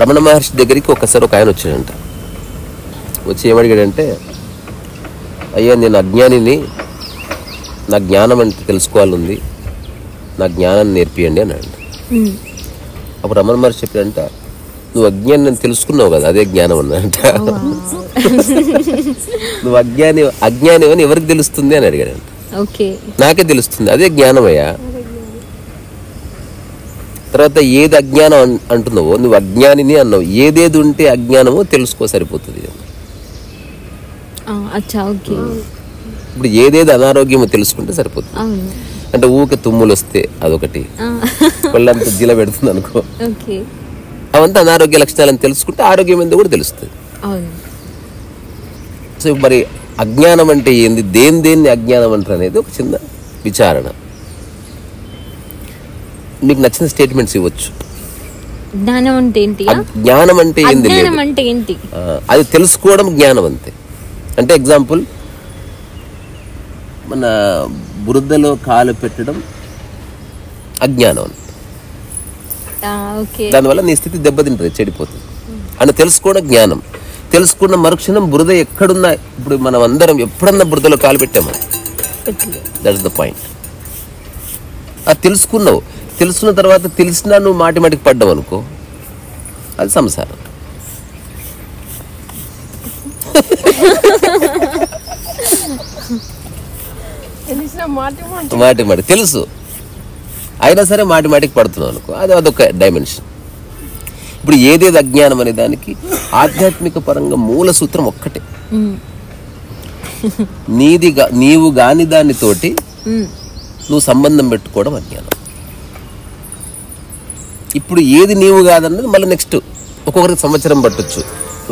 రమణ మహర్షి దగ్గరికి ఒకసారి ఒక ఆయన వచ్చాడంట. వచ్చి ఏమడిగాడంటే, అయ్యా నేను అజ్ఞానిని, నా జ్ఞానం అంటే తెలుసుకోవాలంది, నా జ్ఞానాన్ని నేర్పియండి అన్నాడు. అప్పుడు రమణ మహర్షి చెప్పాడంట, నువ్వు అజ్ఞాని నేను తెలుసుకున్నావు కదా, అదే జ్ఞానం అన్నాడంట. నువ్వు అజ్ఞాని అని ఎవరికి తెలుస్తుంది అని అడిగాడంట. నాకే తెలుస్తుంది, అదే జ్ఞానమయ్యా. తర్వాత ఏది అజ్ఞానం అంటున్నావో, నువ్వు అజ్ఞానిని అన్నావు, ఏదేది ఉంటే అజ్ఞానమో తెలుసుకో సరిపోతుంది. ఇప్పుడు ఏదేది అనారోగ్యమో తెలుసుకుంటే సరిపోతుంది. అంటే ఊకే తుమ్ములు వస్తే అదొకటి, కొళ్ళంతా జిల పెడుతుంది అనుకో, అవంతా అనారోగ్య లక్షణాలని తెలుసుకుంటే ఆరోగ్యం ఏందో కూడా తెలుస్తుంది. సో మరి అజ్ఞానం అంటే ఏంది, దేన్ని అజ్ఞానం అంటారు అనేది ఒక చిన్న విచారణ. మీకు నచ్చిన స్టేట్మెంట్స్ ఇవ్వచ్చు. జ్ఞానం అంటే ఏంటి, జ్ఞానం అంటే ఏంటి, అది తెలుసుకోవడం జ్ఞానం అంతే. అంటే ఎగ్జాంపుల్, మన బురదలో కాలు పెట్టడం అజ్ఞానం, దానివల్ల నీ స్థితి దెబ్బతింటుంది, చెడిపోతుంది అని తెలుసుకోవడం జ్ఞానం. తెలుసుకున్న మరుక్షణం బురద ఎక్కడున్నా, ఇప్పుడు మనం అందరం ఎప్పుడన్నా బురదలో కాలు పెట్టామా, దట్స్ ద పాయింట్. అది తెలుసుకున్నావు, తెలుసుకున్న తర్వాత తెలిసినా నువ్వు మాటికి పడ్డావు అనుకో, అది సంసారం. మాటి తెలుసు అయినా సరే మాటికి పడుతున్నావు అనుకో, అదొక డైమెన్షన్. ఇప్పుడు ఏదేది అజ్ఞానం అనే దానికి ఆధ్యాత్మిక పరంగా మూల సూత్రం ఒక్కటే, నీవు గాని దానితోటి నువ్వు సంబంధం పెట్టుకోవడం అజ్ఞానం. ఇప్పుడు ఏది నీవు కాదన్నది మళ్ళీ నెక్స్ట్ ఒక్కొక్కరికి సంవత్సరం పట్టొచ్చు,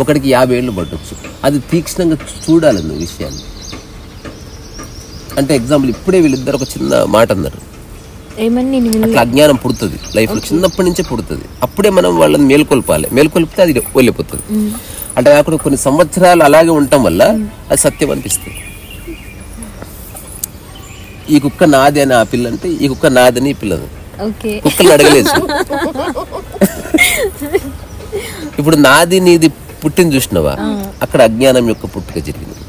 ఒకరికి 50 ఏళ్ళు పట్టొచ్చు. అది తీక్షణంగా చూడాలి నువ్వు విషయాన్ని. అంటే ఎగ్జాంపుల్, ఇప్పుడే వీళ్ళిద్దరు ఒక చిన్న మాట అన్నారు, అట్లా అజ్ఞానం పుడుతుంది లైఫ్లో, చిన్నప్పటి నుంచే పుడుతుంది. అప్పుడే మనం వాళ్ళని మేల్కొల్పితే అది వెళ్ళిపోతుంది. అంటే కాకుండా కొన్ని సంవత్సరాలు అలాగే ఉండటం వల్ల అది సత్యం అనిపిస్తుంది. ఈ కుక్క నాది అని ఆ పిల్ల అంటే, ఈ కుక్క నాదని ఈ పిల్లని కుక్కలు అడగలేదు. ఇప్పుడు నాది నీది పుట్టింది చూసినవా, అక్కడ అజ్ఞానం యొక్క పుట్టుక జరిగింది.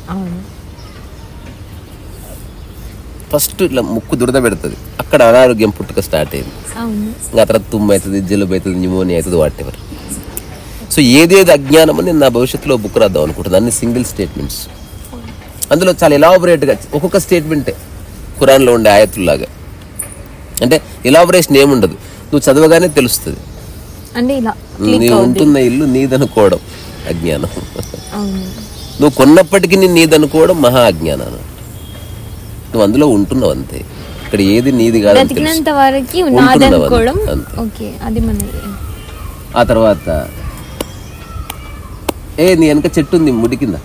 ఫస్ట్ ఇట్లా ముక్కు దురద పెడుతుంది, అక్కడ అనారోగ్యం పుట్టుక స్టార్ట్ అయింది. ఇంకా తర్వాత తుమ్ము అవుతుంది, జలుబు అవుతుంది, న్యూమోనియా అవుతుంది, వాటెవర్. సో ఏదేది అజ్ఞానం అని నా భవిష్యత్తులో బుక్ రాద్దాం అనుకుంటుంది. అన్ని సింగిల్ స్టేట్మెంట్స్, అందులో చాలా ఎలాబొరేట్గా ఒక్కొక్క స్టేట్మెంటే ఖురాన్లో ఉండే ఆయతుల్లాగా. అంటే ఎలాబొరేషన్ ఏముండదు, నువ్వు చదవగానే తెలుస్తుంది. నీవు ఉంటున్న ఇల్లు నీదనుకోవడం అజ్ఞానం, నువ్వు కొన్నప్పటికీ నీదనుకోవడం మహా అజ్ఞానం. నువ్వు అందులో ఉంటున్నావు అంతే. ఇక్కడ ఏది నీది కాదు, ఆ తర్వాత నీ వెనక చెట్టు ఉంది ముడి కింద,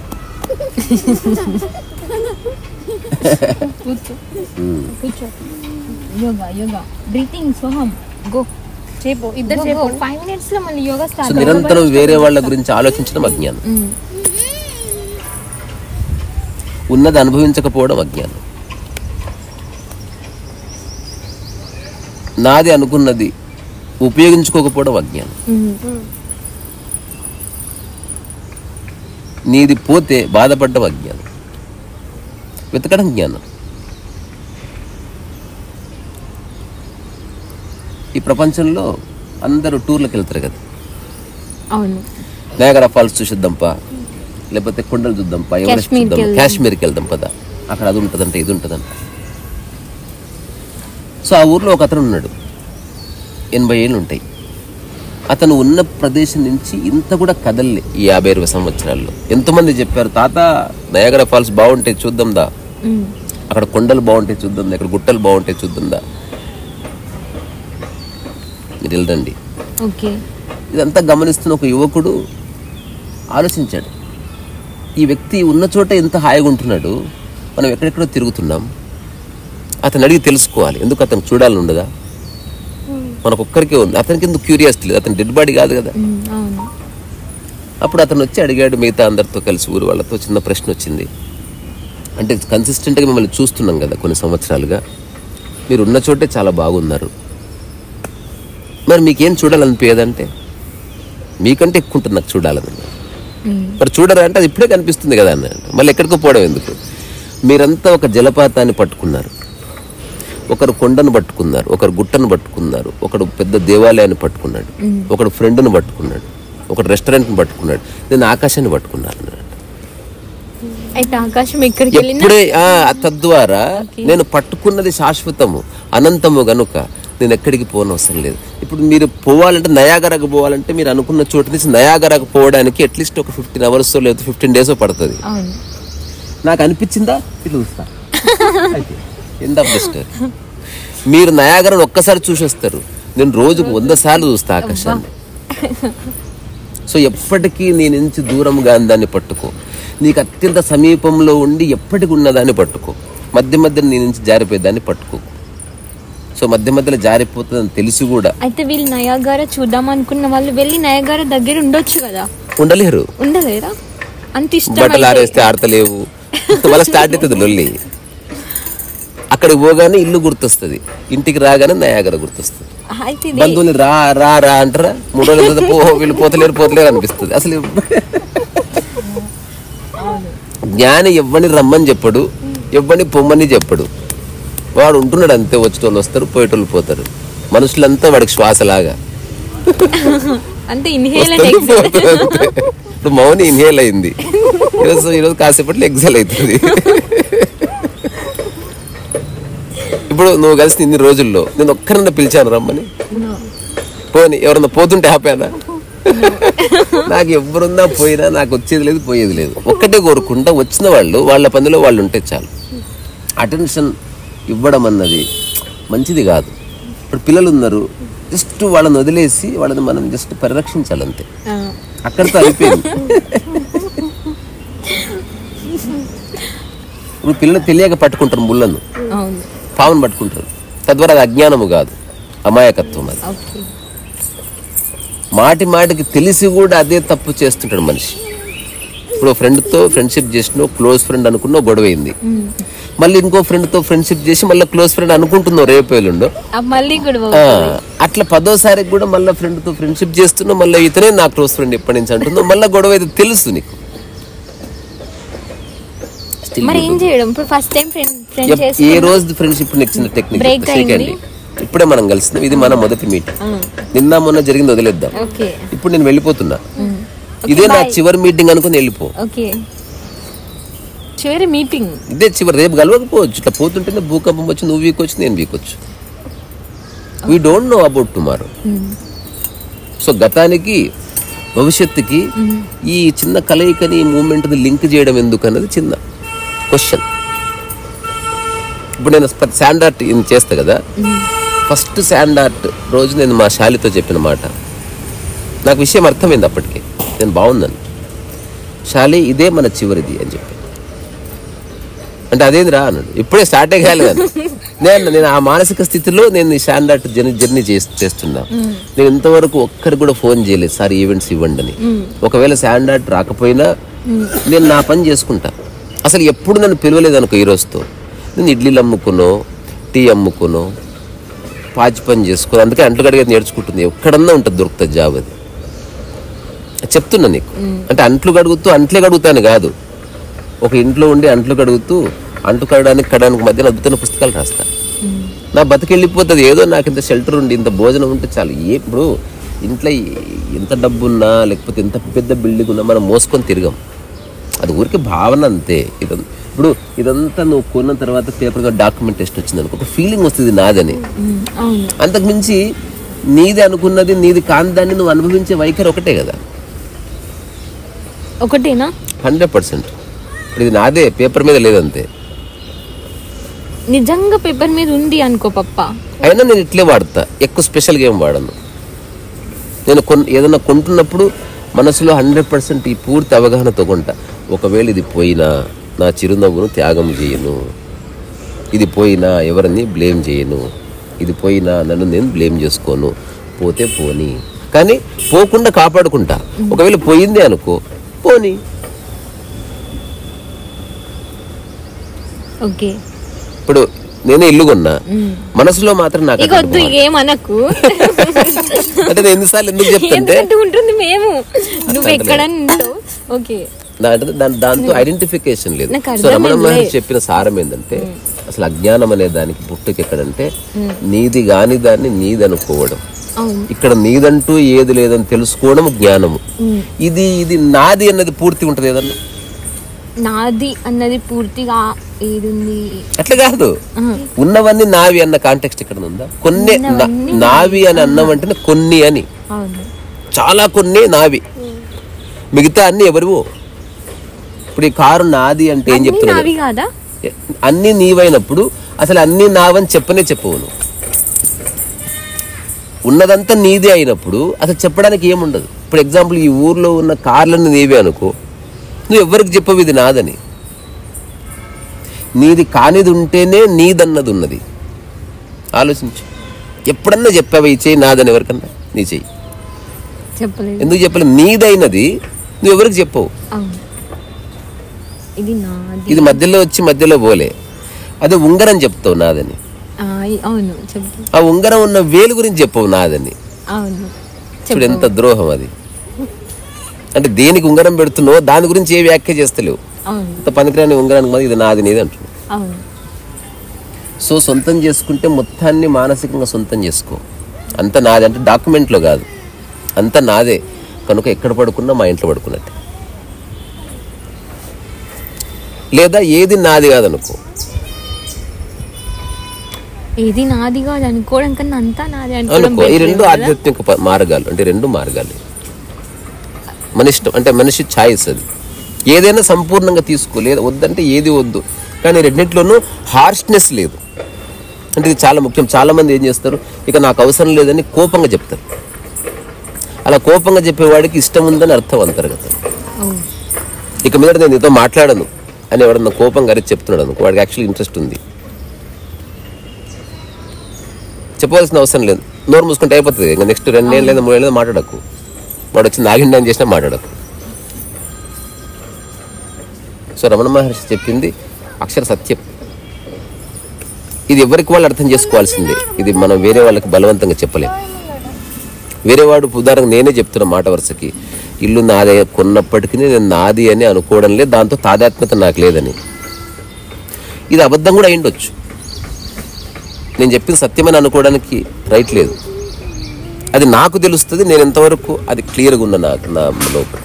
నిరంతరం వేరే వాళ్ళ గురించి ఆలోచించడం అజ్ఞానం. ఉన్నది అనుభవించకపోవడం అజ్ఞానం. నాది అనుకున్నది ఉపయోగించుకోకపోవడం అజ్ఞానం. నీది పోతే బాధపడడం అజ్ఞానం. వెతకడం జ్ఞానం. ఈ ప్రపంచంలో అందరూ టూర్లకు వెళ్తారు కదా, నయాగరా ఫాల్స్ చూసిద్దాంపా, లేకపోతే కొండలు చూద్దాంపా, ఎవరెస్ట్ చూద్దాం, కాశ్మీర్కి వెళ్దాం పదా, అక్కడ అది ఉంటుందంట ఇది ఉంటుందంట. సో ఆ ఊర్లో ఒక అతను ఉన్నాడు, 80 ఏళ్ళు ఉంటాయి. అతను ఉన్న ప్రదేశం నుంచి ఇంత కూడా కదలలే ఈ 50-60 సంవత్సరాల్లో. ఎంతోమంది చెప్పారు, తాత నయాగరా ఫాల్స్ బాగుంటాయి చూద్దాందా, అక్కడ కొండలు బాగుంటాయి చూద్దాందా, ఇక్కడ గుట్టలు బాగుంటాయి చూద్దాందా, మీరు వెళ్ళండి. ఇదంతా గమనిస్తున్న ఒక యువకుడు ఆలోచించాడు, ఈ వ్యక్తి ఉన్న చోట ఎంత హాయిగా ఉంటున్నాడు, మనం ఎక్కడెక్కడో తిరుగుతున్నాం. అతను అడిగి తెలుసుకోవాలి, ఎందుకు అతను చూడాలని ఉండదా, మనకొక్కరికే ఉంది, అతనికి ఎందుకు క్యూరియాసిటీ లేదు, అతను డెడ్ బాడీ కాదు కదా. అప్పుడు అతను వచ్చి అడిగాడు మిగతా అందరితో కలిసి, ఊరు వాళ్ళతో. చిన్న ప్రశ్న వచ్చింది, అంటే కన్సిస్టెంట్గా మిమ్మల్ని చూస్తున్నాం కదా కొన్ని సంవత్సరాలుగా, మీరు ఉన్న చోటే చాలా బాగున్నారు, మరి మీకేం చూడాలనిపించదంటే మీకంటే ఎక్కువ ఉంటుంది నాకు చూడాలని. మరి చూడరా అంటే అది ఇప్పుడే కనిపిస్తుంది కదా అన్నాడు. మళ్ళీ ఎక్కడికో పోవడం ఎందుకు? మీరంతా ఒక జలపాతాన్ని పట్టుకున్నారు, ఒకరు కొండను పట్టుకున్నారు, ఒకరు గుట్టను పట్టుకున్నారు, ఒకడు పెద్ద దేవాలయాన్ని పట్టుకున్నాడు, ఒకడు ఫ్రెండ్ను పట్టుకున్నాడు, ఒకడు రెస్టారెంట్ని పట్టుకున్నాడు, నేను ఆకాశాన్ని పట్టుకున్నాను అన్నాడు. అయితే ఆకాశం ఎక్కడికి వెళ్ళినా ఎప్పుడే తద్వారా నేను పట్టుకున్నది శాశ్వతము అనంతము గనుక నేను ఎక్కడికి పోనవసరం లేదు. ఇప్పుడు మీరు పోవాలంటే నయాగరకు పోవాలంటే మీరు అనుకున్న చోటు నుంచి నయాగరకు పోవడానికి అట్లీస్ట్ ఒక 15 hours లేదా 15 days పడుతుంది. నాకు అనిపించిందా ఇట్లా చూస్తా ఎండ్ ఆఫ్ ద స్టోరీ. మీరు నయాగరను ఒక్కసారి చూసేస్తారు, నేను రోజుకు 100 సార్లు చూస్తా ఆకాశాన్ని. సో ఎప్పటికీ నీ నుంచి దూరంగా దాన్ని పట్టుకో, నీకు అత్యంత సమీపంలో ఉండి ఎప్పటికి ఉన్నదాన్ని పట్టుకో, మధ్య మధ్య నీ నుంచి జారిపోయేదాన్ని పట్టుకో. సో మధ్య మధ్యలో జారిపోతుందని తెలిసి కూడా అయితే వీళ్ళు నయాగారా చూద్దాం అనుకున్న వాళ్ళు వెళ్ళి నయాగారా దగ్గర ఉండొచ్చు కదా. ఉండలేరు. ఉండలేరా? అంత ఇష్టం. బట్టలు ఆరేస్తే ఆడతలేవు, మళ్ళీ స్టార్ట్ అవుతుంది లొల్లి. అక్కడికి పోగానే ఇల్లు గుర్తొస్తుంది, ఇంటికి రాగానే నయాగర గుర్తొస్తుంది. బంధువులు రా రా రా అంటారా, 3 రోజుల వీళ్ళు పోతలేరు అనిపిస్తుంది. అసలు జ్ఞాని ఎవ్వని రమ్మని చెప్పడు, ఎవ్వని పొమ్మని చెప్పడు. వాడు ఉంటున్నాడు అంతే, వచ్చేటోళ్ళు వస్తారు, పోయేటోళ్ళు పోతారు. మనుషులంతా వాడికి శ్వాసలాగా. ఇప్పుడు మౌని ఇన్హేల్ అయింది, ఈరోజు కాసేపట్లో ఎగ్జాల్ అవుతుంది. ఇప్పుడు నువ్వు కలిసి ఇన్ని రోజుల్లో నేను ఒక్కరన్నా పిలిచాను రమ్మని? పోని ఎవరన్నా పోతుంటే ఆపానా? నాకు ఎవరున్నా పోయినా నాకు వచ్చేది లేదు, పోయేది లేదు. ఒక్కటే కోరుకుంటా, వచ్చిన వాళ్ళు వాళ్ళ పనిలో వాళ్ళు ఉంటే చాలు. అటెన్షన్ ఇవ్వడం అన్నది మంచిది కాదు. ఇప్పుడు పిల్లలు ఉన్నారు, జస్ట్ వాళ్ళని వదిలేసి వాళ్ళని మనం జస్ట్ పరిరక్షించాలంతే, అక్కడితో అయిపోయింది. ఇప్పుడు పిల్లలు తెలియక పట్టుకుంటారు, ముళ్ళను పావును పట్టుకుంటారు, తద్వారా అది అజ్ఞానము కాదు, అమాయకత్వం. అది మాటి మాటికి తెలిసి కూడా అదే తప్పు చేస్తుంటాడు మనిషి. ఇప్పుడు ఫ్రెండ్తో ఫ్రెండ్షిప్ చేసిన క్లోజ్ ఫ్రెండ్ అనుకున్నావు, గొడవైంది. మళ్ళీ ఇంకో ఫ్రెండ్తో ఫ్రెండ్షిప్ చేసి మళ్ళీ క్లోజ్ ఫ్రెండ్ అనుకుంటున్నావు, రేపు ఎల్లుండో అట్లా 10వ కూడా మళ్ళీ ఫ్రెండ్తో ఫ్రెండ్షిప్ చేస్తున్నావు, మళ్ళీ ఇతనే నా క్లోజ్ ఫ్రెండ్ ఎప్పటి నుంచి అంటున్నావు, మళ్ళీ గొడవ అయితే తెలుసు నీకు. ఏ రోజు ఫ్రెండ్షిప్ నచ్చిన టెక్నిక్ ఇప్పుడే మనం కలిసినాం, ఇది మన మొదటి మీటింగ్. నిన్న మొన్న జరిగింది వదిలేద్దాం, ఇప్పుడు నేను వెళ్ళిపోతున్నా, ఇదే నా చివరి మీటింగ్ అనుకుని వెళ్ళిపో. చివరి మీటింగ్ ఇదే చివరి, రేపు కలవకపోవచ్చు. ఇట్లా పోతుంటేనే భూకంపం వచ్చి నువ్వు వీకొచ్చు, నేను వీకొచ్చు. We don't know about tomorrow. So గతానికి భవిష్యత్తుకి ఈ చిన్న కలయికని, ఈ మూమెంట్ని లింక్ చేయడం ఎందుకు అన్నది చిన్న క్వశ్చన్. ఇప్పుడు నేను శాండ్ ఆర్ట్ చేస్తా కదా, ఫస్ట్ శాండ్ ఆర్ట్ రోజు నేను మా శాలితో చెప్పిన మాట, నాకు విషయం అర్థమైంది అప్పటికే, నేను బాగుందని. శాలి ఇదే మన చివరిది అని చెప్పి అంటే అదేంది రా అన్నాడు. ఇప్పుడే స్టార్ట్ అయ్యాలి కానీ నేను ఆ మానసిక స్థితిలో నేను ఈ శాండ్ ఆర్ట్ జర్నీ చేస్తున్నా. నేను ఇంతవరకు ఒక్కరికి కూడా ఫోన్ చేయలేదు, సార్ ఈవెంట్స్ ఇవ్వండి అని. ఒకవేళ శాండ్ ఆర్ట్ రాకపోయినా నేను నా పని చేసుకుంటా. అసలు ఎప్పుడు నన్ను పిలవలేదు అనుకో, ఈ రోజుతో నేను ఇడ్లీలు అమ్ముకునో, టీ అమ్ముకునో, పాచి పని చేసుకో. అందుకే అంట్లు కడిగేది నేర్చుకుంటుంది, ఎక్కడన్నా ఉంటుంది, దొరుకుతుంది జాబ్. అది చెప్తున్నా నీకు. అంటే అంట్లే కడుగుతాను కాదు, ఒక ఇంట్లో ఉండి అంట్లు కడుగుతూ అంటు కడడానికి మధ్యన అద్భుతమైన పుస్తకాలు రాస్తా. నా బతికెళ్ళిపోతుంది. ఏదో నాకు ఇంత షెల్టర్ ఉండి ఇంత భోజనం ఉంటే చాలు. ఇప్పుడు ఇంట్లో ఎంత డబ్బు ఉన్నా లేకపోతే ఎంత పెద్ద బిల్డింగ్ ఉన్నా మనం మోసుకొని తిరగం, అది ఊరికి భావన అంతే. ఇప్పుడు ఇదంతా నువ్వు కొన్న తర్వాత పేపర్గా డాక్యుమెంటేషన్ వచ్చింది అనుకో, ఒక ఫీలింగ్ వస్తుంది నాదని. అంతకుమించి నీది అనుకున్నది నీది కాని దాన్ని నువ్వు అనుభవించే వైఖరి ఒకటే కదా. ఒకటేనా? 100%. ఇది నాదే, పేపర్ మీద లేదంతే. నిజంగా పేపర్ మీద ఉంది అనుకో పప్ప, అయినా నేను ఇట్లే వాడతా, ఎక్కువ స్పెషల్గా ఏం వాడను. నేను ఏదన్నా కొంటున్నప్పుడు మనసులో 100% ఈ పూర్తి అవగాహనతో కొంటా. ఒకవేళ ఇది పోయినా నా చిరునవ్వును త్యాగం చేయను, ఇది పోయినా ఎవరిని బ్లేమ్ చేయను, ఇది పోయినా నన్ను నేను బ్లేమ్ చేసుకోను. పోతే పోని, కానీ పోకుండా కాపాడుకుంటా. ఒకవేళ పోయింది అనుకో, పోనీ. ఓకే. ఇప్పుడు నేనే ఇల్లు కొన్నా, మనసులో మాత్రం నాకు ఇక వద్దు ఏమనకు అంటే నేను ఎన్నిసార్లు ఎందుకు చెప్తుంటే ఉంటుంది మేము నువ్వు ఎక్కడ ఓకే దాంతో ఐడెంటిఫికేషన్ లేదు. సో రమణ మహర్షి చెప్పిన సారం ఏంటంటే అసలు అజ్ఞానం అనే దానికి పుట్టుకి ఎక్కడంటే నీది కాని దాన్ని నీది అనుకోవడం. ఇక్కడ నీదంటూ ఏది లేదని తెలుసుకోవడం జ్ఞానము. ఇది ఇది నాది అన్నది పూర్తి ఉంటది ఏదన్నా, నాది అన్నది పూర్తిగా ఏది అట్లా కాదు. ఉన్నవన్నీ నావి అన్న కాంటెక్స్ట్ ఇక్కడ ఉందా? కొన్ని నావి అని అన్నామంటే కొన్ని అని, చాలా కొన్ని నావి, మిగతా అన్ని ఎవరివో. ఇప్పుడు ఈ కారు నాది అంటే ఏం చెప్తున్నా? అన్ని నీవైనప్పుడు అసలు అన్ని నావని చెప్పవు నువ్వు. ఉన్నదంతా నీదే అయినప్పుడు అసలు చెప్పడానికి ఏముండదు. ఇప్పుడు ఎగ్జాంపుల్ ఈ ఊర్లో ఉన్న కార్లన్నీ నీవే అనుకో, నువ్వు ఎవరికి చెప్పవు ఇది నాదని. నీది కానిది ఉంటేనే నీదన్నది ఉన్నది. ఆలోచించు, ఎప్పుడన్నా చెప్పావా ఈ చెయ్యి నాదని ఎవరికన్నా? నీ చెయ్యి ఎందుకు చెప్పలేదు? నీదైనది నువ్వు ఎవరికి చెప్పవు. ఇది మధ్యలో వచ్చి మధ్యలో పోలే. అదే ఉంగరం చెప్తావు నాదని, ఆ ఉంగరం ఉన్న వేలు గురించి చెప్పవు నాదని. చూడు ఎంత ద్రోహం అది. అంటే దేనికి ఉంగరం పెడుతున్నావు దాని గురించి ఏ వ్యాఖ్య చేస్తలేవు. అంత పనికిరాని ఉంగరానికి మరి ఇది నాది నీది అంటున్నావు. సో సొంతం చేసుకుంటే మొత్తాన్ని మానసికంగా సొంతం చేసుకో. అంత నాది అంటే డాక్యుమెంట్లో కాదు, అంత నాదే కనుక ఎక్కడ పడుకున్నా మా ఇంట్లో పడుకున్నట్టే. లేదా ఏది నాది కాదనుకో, ఏది నాది కాదు అనుకోవడం కన్నా అంతా నాది అనుకో. ఈ రెండు ఆధ్యాత్మిక మార్గాలు, అంటే రెండు మార్గాలు మన ఇష్టం, అంటే మనిషి ఛాయిస్ అది. ఏదైనా సంపూర్ణంగా తీసుకో, లేదా వద్దంటే ఏది వద్దు. కానీ రెండింటిలోనూ హార్ష్నెస్ లేదు. అంటే ఇది చాలా ముఖ్యం. చాలా మంది ఏం చేస్తారు, ఇక నాకు అవసరం లేదని కోపంగా చెప్తారు. అలా కోపంగా చెప్పేవాడికి ఇష్టం ఉందని అర్థం అంతర్గతం. ఇక మీద నేను నీతో మాట్లాడను అని ఎవడన్నా కోపంగా అరిచి చెప్తున్నాడు అనుకో, వాడికి యాక్చువల్లీ ఇంట్రెస్ట్ ఉంది. చెప్పవలసిన అవసరం లేదు, నోరు మూసుకుంటే అయిపోతుంది. ఇంకా నెక్స్ట్ 2 ఏళ్ళు లేదా 3 ఏళ్ళు మాట్లాడకు. వాడు వచ్చి నాగిండి చేసినా మాట్లాడకు. సో రమణ మహర్షి చెప్పింది అక్షర సత్యం. ఇది ఎవరికి వాళ్ళు అర్థం చేసుకోవాల్సిందే. ఇది మనం వేరే వాళ్ళకి బలవంతంగా చెప్పలేం. వేరేవాడు ఉదాహరణ నేనే చెప్తున్న మాట వరుసకి, ఇల్లు నాదే కొన్నప్పటికీ నేను నాది అని అనుకోవడం లేదు, దాంతో తాదాత్మ్యత నాకు లేదని. ఇది అబద్ధం కూడా అయిండొచ్చు. నేను చెప్పిన సత్యమని అనుకోవడానికి రైట్ లేదు. అది నాకు తెలుస్తుంది, నేను ఎంతవరకు అది క్లియర్గా ఉన్నా నాకు నా లోపల.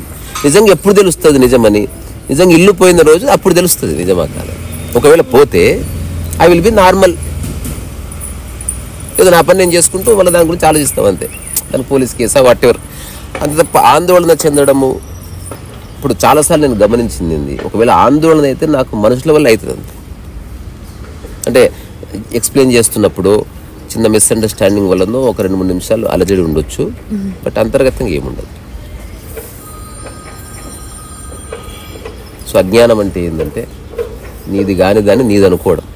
నిజంగా ఎప్పుడు తెలుస్తుంది నిజమని? నిజంగా ఇల్లు పోయిన రోజు అప్పుడు తెలుస్తుంది నిజమా కాదు. ఒకవేళ పోతే ఐ విల్ బి నార్మల్, ఏదో నా పని నేను చేసుకుంటూ మళ్ళీ దాని గురించి ఆలోచిస్తాం అంతే. దాని పోలీస్ కేసా వాట్ ఎవర్, అంత తప్ప ఆందోళన చెందడము. ఇప్పుడు చాలాసార్లు నేను గమనించింది, ఒకవేళ ఆందోళన అయితే నాకు మనుషుల వల్ల అవుతుంది అంతే. అంటే ఎక్స్ప్లెయిన్ చేస్తున్నప్పుడు చిన్న మిస్అండర్స్టాండింగ్ వల్లనో ఒక 2-3 నిమిషాలు అలజడి ఉండొచ్చు, బట్ అంతర్గతంగా ఏముండదు. సో అజ్ఞానం అంటే ఏంటంటే నీది కాని దాన్ని నీది అనుకోవడం.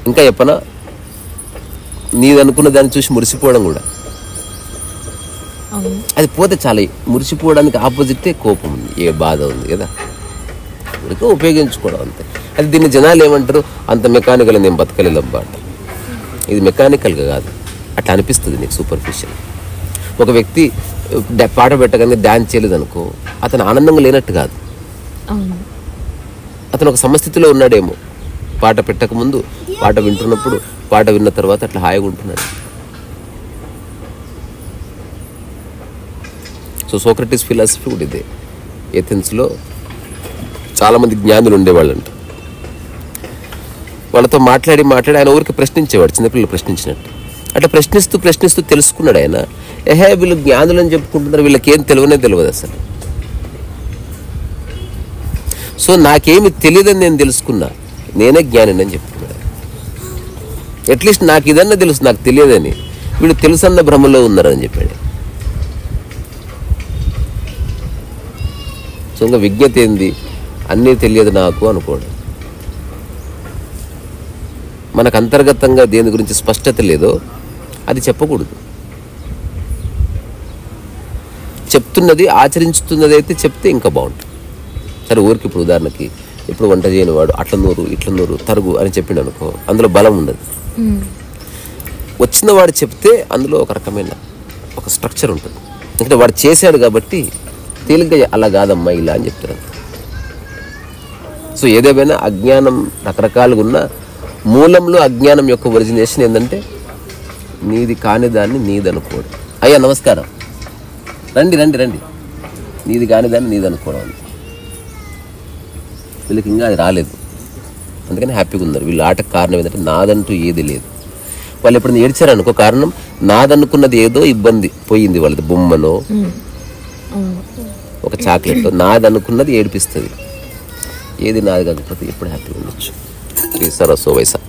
ఇంకా చెప్పనా, నీది అనుకున్న దాన్ని చూసి మురిసిపోవడం కూడా. అది పోతే చాలా. మురిసిపోవడానికి ఆపోజిటే కోపం ఉంది, ఏ బాధ ఉంది కదా, ఉడికి ఉపయోగించుకోవడం అంతే. అది దీన్ని జనాలు ఏమంటారు, అంత మెకానికల్ నేను బతకలేదబ్బా అంటారు. ఇది మెకానికల్గా కాదు, అట్లా అనిపిస్తుంది నీకు సూపర్ఫిషియల్. ఒక వ్యక్తి పాట పెట్టగానే డ్యాన్స్ చేయలేదు అనుకో, అతను ఆనందంగా లేనట్టు కాదు, అతను ఒక సమస్థితిలో ఉన్నాడేమో. పాట పెట్టకముందు, పాట వింటున్నప్పుడు, పాట విన్న తర్వాత అట్లా హాయిగా ఉంటున్నాడు. సో సోక్రటీస్ ఫిలాసఫీ కూడా ఇదే. ఏథెన్స్లో చాలామంది జ్ఞానులు ఉండేవాళ్ళంట. వాళ్ళతో మాట్లాడి ఆయన ఊరికి ప్రశ్నించేవాడు, చిన్నపిల్లలు ప్రశ్నించినట్టు. అట్లా ప్రశ్నిస్తూ తెలుసుకున్నాడు ఆయన. వీళ్ళు జ్ఞానులు అని చెప్పుకుంటున్నారు, వీళ్ళకి ఏం తెలియదు అసలు. సో నాకేమి తెలియదని నేను తెలుసుకున్నా, నేనే జ్ఞానిని అని చెప్తున్నాడు. అట్లీస్ట్ నాకు ఇదన్నా తెలుసు, నాకు తెలియదని. వీళ్ళు తెలుసన్న భ్రమలో ఉన్నారని చెప్పాడు. సో ఇంకా విజ్ఞత ఏంది, అన్నీ తెలియదు నాకు అనుకోవడం. మనకు అంతర్గతంగా దేని గురించి స్పష్టత లేదో అది చెప్పకూడదు. చెప్తున్నది ఆచరించుతున్నది అయితే చెప్తే ఇంకా బాగుంటుంది. సరే ఊరికి ఇప్పుడు ఉదాహరణకి ఇప్పుడు వంట చేయని వాడు అట్ల నూరు ఇట్ల నూరు తరుగు అని చెప్పిండు అనుకో, అందులో బలం ఉండదు. వచ్చిన వాడు చెప్తే అందులో ఒక రకమైన ఒక స్ట్రక్చర్ ఉంటుంది. ఎందుకంటే వాడు చేశాడు కాబట్టి తేలిగ్గా అలా కాదమ్మా ఇలా అని చెప్తారు. సో ఏదేమైనా అజ్ఞానం రకరకాలుగా ఉన్న మూలంలో అజ్ఞానం యొక్క ఒరిజినేషన్ ఏంటంటే నీది కాని దాన్ని నీదనుకోవడం. అయ్యా నమస్కారం, రండి రండి రండి. నీది కాని దాన్ని నీదనుకోవడం అని. వీళ్ళకి ఇంకా అది రాలేదు, అందుకని హ్యాపీగా ఉన్నారు. వీళ్ళ ఆటకు కారణం ఏంటంటే నాదంటూ ఏది లేదు. వాళ్ళు ఎప్పుడైనా ఏడ్చారనుకో, కారణం నాదనుకున్నది ఏదో ఇబ్బంది పోయింది వాళ్ళది. బొమ్మనో ఒక చాక్లెట్ నాదనుకున్నది ఏడిపిస్తుంది. ఏది నాది కాకపోతే ఎప్పుడు హ్యాపీగా ఉండొచ్చు. సరస్సు వయసా.